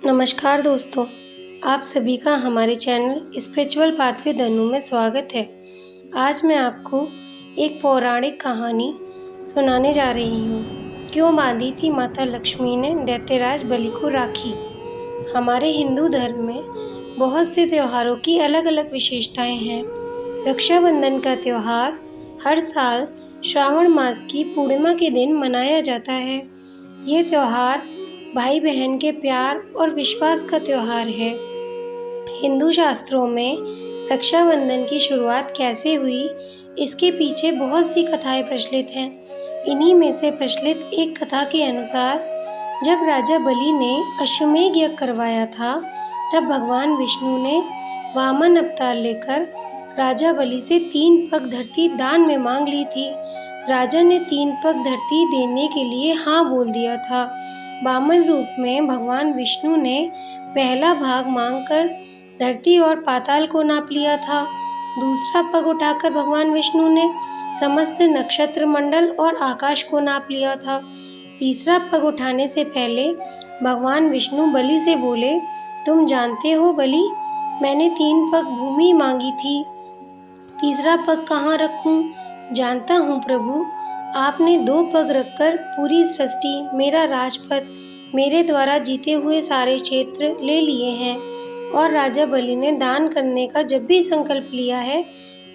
नमस्कार दोस्तों, आप सभी का हमारे चैनल स्पिरिचुअल पाथवे धनु में स्वागत है। आज मैं आपको एक पौराणिक कहानी सुनाने जा रही हूँ। क्यों बांधी थी माता लक्ष्मी ने दैत्यराज बलि को राखी। हमारे हिंदू धर्म में बहुत से त्योहारों की अलग अलग विशेषताएं हैं। रक्षाबंधन का त्यौहार हर साल श्रावण मास की पूर्णिमा के दिन मनाया जाता है। ये त्यौहार भाई बहन के प्यार और विश्वास का त्यौहार है। हिंदू शास्त्रों में रक्षाबंधन की शुरुआत कैसे हुई, इसके पीछे बहुत सी कथाएं प्रचलित हैं। इन्हीं में से प्रचलित एक कथा के अनुसार जब राजा बलि ने अश्वमेध यज्ञ करवाया था, तब भगवान विष्णु ने वामन अवतार लेकर राजा बलि से 3 पग धरती दान में मांग ली थी। राजा ने 3 पग धरती देने के लिए हाँ बोल दिया था। वामन रूप में भगवान विष्णु ने पहला भाग मांगकर धरती और पाताल को नाप लिया था। दूसरा पग उठाकर भगवान विष्णु ने समस्त नक्षत्र मंडल और आकाश को नाप लिया था। तीसरा पग उठाने से पहले भगवान विष्णु बलि से बोले, तुम जानते हो बलि, मैंने 3 पग भूमि मांगी थी, तीसरा पग कहाँ रखूं? जानता हूँ प्रभु, आपने 2 पग रखकर पूरी सृष्टि, मेरा राजपथ, मेरे द्वारा जीते हुए सारे क्षेत्र ले लिए हैं। और राजा बलि ने दान करने का जब भी संकल्प लिया है,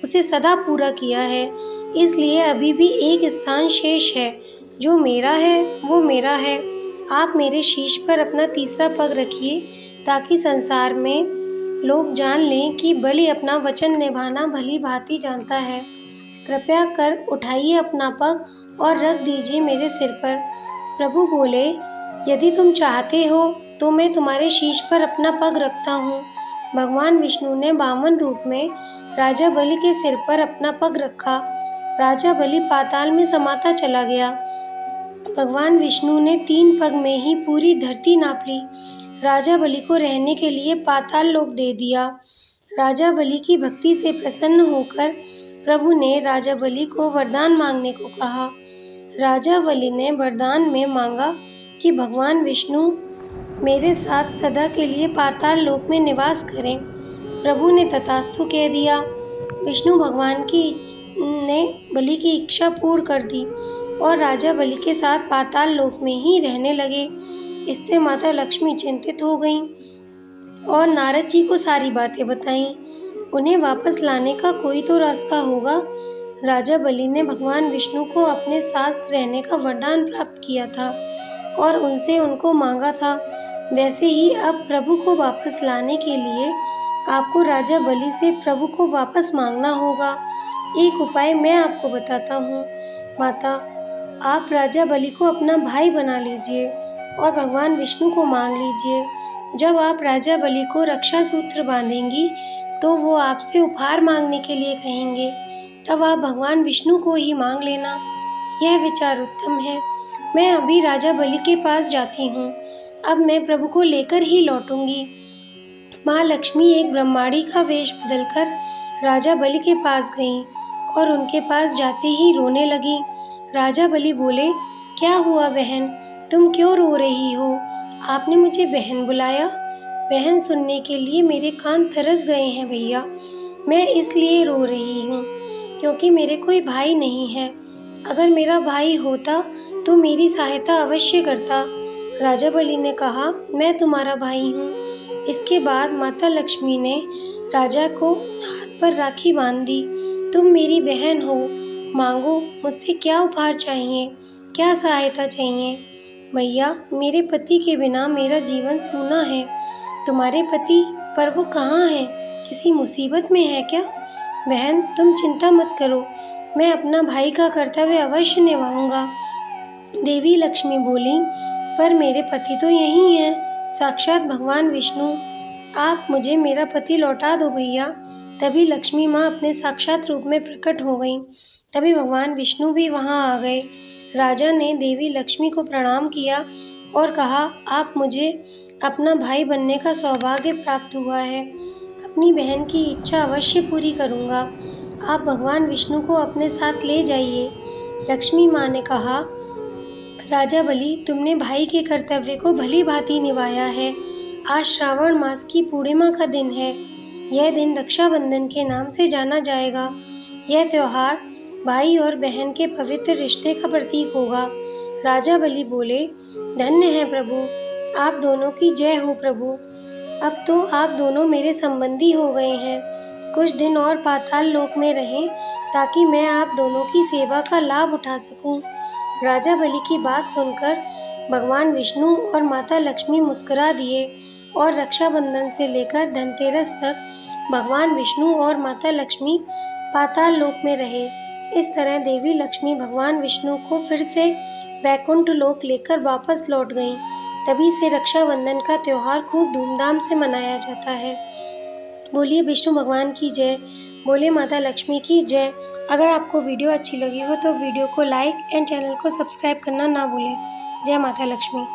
उसे सदा पूरा किया है। इसलिए अभी भी एक स्थान शेष है, जो मेरा है वो मेरा है। आप मेरे शीश पर अपना तीसरा पग रखिए, ताकि संसार में लोग जान लें कि बलि अपना वचन निभाना भली भांति जानता है। कृपया कर उठाइए अपना पग और रख दीजिए मेरे सिर पर। प्रभु बोले, यदि तुम चाहते हो तो मैं तुम्हारे शीश पर अपना पग रखता हूँ। भगवान विष्णु ने वामन रूप में राजा बलि के सिर पर अपना पग रखा। राजा बलि पाताल में समाता चला गया। भगवान विष्णु ने 3 पग में ही पूरी धरती नाप ली। राजा बलि को रहने के लिए पाताल लोक दे दिया। राजा बलि की भक्ति से प्रसन्न होकर प्रभु ने राजा बलि को वरदान मांगने को कहा। राजा बलि ने वरदान में मांगा कि भगवान विष्णु मेरे साथ सदा के लिए पाताल लोक में निवास करें। प्रभु ने तथास्तु कह दिया। विष्णु भगवान ने बलि की इच्छा पूर्ण कर दी और राजा बलि के साथ पाताल लोक में ही रहने लगे। इससे माता लक्ष्मी चिंतित हो गईं और नारद जी को सारी बातें बताईं। उन्हें वापस लाने का कोई तो रास्ता होगा। राजा बलि ने भगवान विष्णु को अपने साथ रहने का वरदान प्राप्त किया था और उनसे उनको मांगा था। वैसे ही अब प्रभु को वापस लाने के लिए आपको राजा बलि से प्रभु को वापस मांगना होगा। एक उपाय मैं आपको बताता हूँ। माता, आप राजा बलि को अपना भाई बना लीजिए और भगवान विष्णु को मांग लीजिए। जब आप राजा बलि को रक्षा सूत्र बांधेंगी तो वो आपसे उपहार मांगने के लिए कहेंगे। तब आप भगवान विष्णु को ही मांग लेना। यह विचार उत्तम है। मैं अभी राजा बलि के पास जाती हूँ। अब मैं प्रभु को लेकर ही लौटूंगी। माँ लक्ष्मी एक ब्रह्माणी का वेश बदलकर राजा बलि के पास गईं और उनके पास जाते ही रोने लगी। राजा बलि बोले, क्या हुआ बहन, तुम क्यों रो रही हो? आपने मुझे बहन बुलाया? बहन सुनने के लिए मेरे कान तरस गए हैं भैया। मैं इसलिए रो रही हूँ क्योंकि मेरे कोई भाई नहीं है। अगर मेरा भाई होता तो मेरी सहायता अवश्य करता। राजा बलि ने कहा, मैं तुम्हारा भाई हूँ। इसके बाद माता लक्ष्मी ने राजा को हाथ पर राखी बांध दी। तुम मेरी बहन हो, मांगो, मुझसे क्या उपहार चाहिए, क्या सहायता चाहिए? भैया, मेरे पति के बिना मेरा जीवन सूना है। तुम्हारे पति, पर वो कहाँ हैं? किसी मुसीबत में है क्या? बहन, तुम चिंता मत करो, मैं अपना भाई का कर्तव्य अवश्य निभाऊंगा। देवी लक्ष्मी बोली, पर मेरे पति तो यही हैं, साक्षात भगवान विष्णु। आप मुझे मेरा पति लौटा दो भैया। तभी लक्ष्मी माँ अपने साक्षात रूप में प्रकट हो गईं। तभी भगवान विष्णु भी वहाँ आ गए। राजा ने देवी लक्ष्मी को प्रणाम किया और कहा, आप मुझे अपना भाई बनने का सौभाग्य प्राप्त हुआ है। अपनी बहन की इच्छा अवश्य पूरी करूँगा। आप भगवान विष्णु को अपने साथ ले जाइए। लक्ष्मी माँ ने कहा, राजा बलि, तुमने भाई के कर्तव्य को भली भांति निभाया है। आज श्रावण मास की पूर्णिमा का दिन है। यह दिन रक्षाबंधन के नाम से जाना जाएगा। यह त्योहार भाई और बहन के पवित्र रिश्ते का प्रतीक होगा। राजा बलि बोले, धन्य है प्रभु, आप दोनों की जय हो प्रभु। अब तो आप दोनों मेरे संबंधी हो गए हैं। कुछ दिन और पाताल लोक में रहें ताकि मैं आप दोनों की सेवा का लाभ उठा सकूं। राजा बलि की बात सुनकर भगवान विष्णु और माता लक्ष्मी मुस्कुरा दिए और रक्षाबंधन से लेकर धनतेरस तक भगवान विष्णु और माता लक्ष्मी पाताल लोक में रहे। इस तरह देवी लक्ष्मी भगवान विष्णु को फिर से वैकुंठ लोक लेकर वापस लौट गईं। तभी से रक्षाबंधन का त्योहार खूब धूमधाम से मनाया जाता है। बोलिए विष्णु भगवान की जय, बोले माता लक्ष्मी की जय। अगर आपको वीडियो अच्छी लगी हो तो वीडियो को लाइक एंड चैनल को सब्सक्राइब करना ना भूलें। जय माता लक्ष्मी।